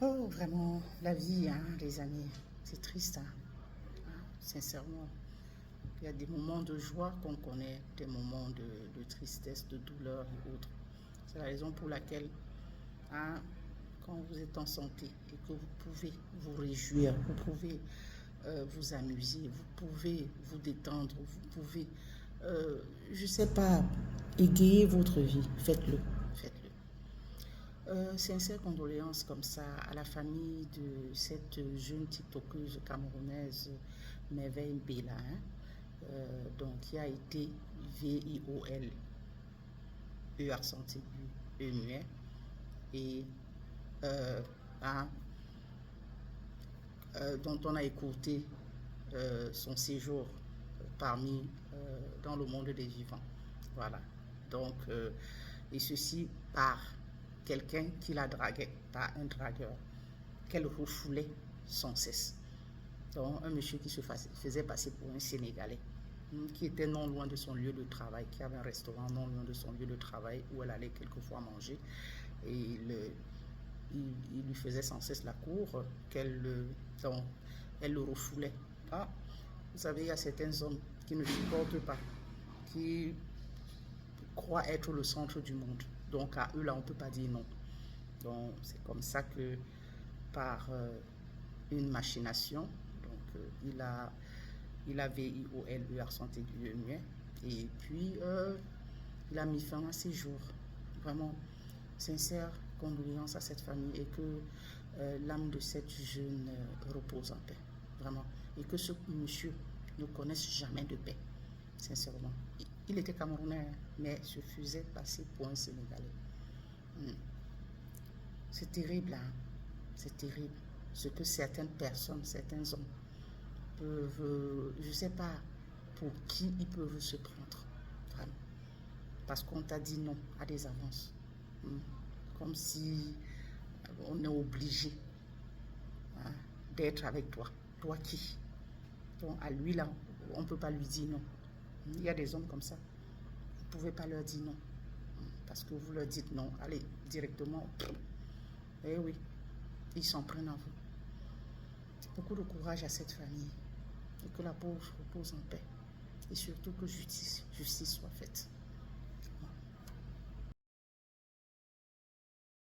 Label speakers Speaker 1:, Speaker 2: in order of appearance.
Speaker 1: Oh, vraiment, la vie, hein, les amis, c'est triste, hein. Sincèrement. Il y a des moments de joie qu'on connaît, des moments de tristesse, de douleur et autres. C'est la raison pour laquelle, hein, quand vous êtes en santé et que vous pouvez vous réjouir, vous pouvez vous amuser, vous pouvez vous détendre, vous pouvez, je ne sais pas, égayer votre vie, faites-le, faites-le. Sincères condoléances comme ça à la famille de cette jeune TikTokeuse camerounaise Merveille Bella, hein, donc qui a été VIOL, E accent aigu, E muet, et euh, hein, dont on a écouté son séjour parmi dans le monde des vivants. Voilà. Donc, et ceci par quelqu'un qui la draguait, par un dragueur, qu'elle refoulait sans cesse. Donc, un monsieur qui se faisait passer pour un Sénégalais, qui était non loin de son lieu de travail, qui avait un restaurant non loin de son lieu de travail où elle allait quelquefois manger. Et il lui faisait sans cesse la cour, donc, elle le refoulait. Ah, vous savez, il y a certains hommes qui ne supportent pas, qui croient être le centre du monde. Donc, à eux, là, on ne peut pas dire non. Donc, c'est comme ça que, par une machination, donc, il a VIOLE accent aigu muet, et puis il a mis fin à ses jours. Vraiment, sincère condoléances à cette famille et que l'âme de cette jeune repose en paix. Vraiment. Et que ce monsieur ne connaisse jamais de paix. Sincèrement. Il était camerounais, mais se faisait passer pour un Sénégalais. C'est terrible, hein? C'est terrible. Ce que certaines personnes, certains hommes peuvent, je ne sais pas pour qui ils peuvent se prendre. Vraiment. Parce qu'on t'a dit non à des avances. Comme si on est obligé, hein, d'être avec toi. Toi qui? Donc à lui là, on ne peut pas lui dire non. Il y a des hommes comme ça. Vous ne pouvez pas leur dire non. Parce que vous leur dites non. Allez, directement. Eh oui, ils s'en prennent à vous. Beaucoup de courage à cette famille. Et que la pauvre repose en paix. Et surtout que justice soit faite.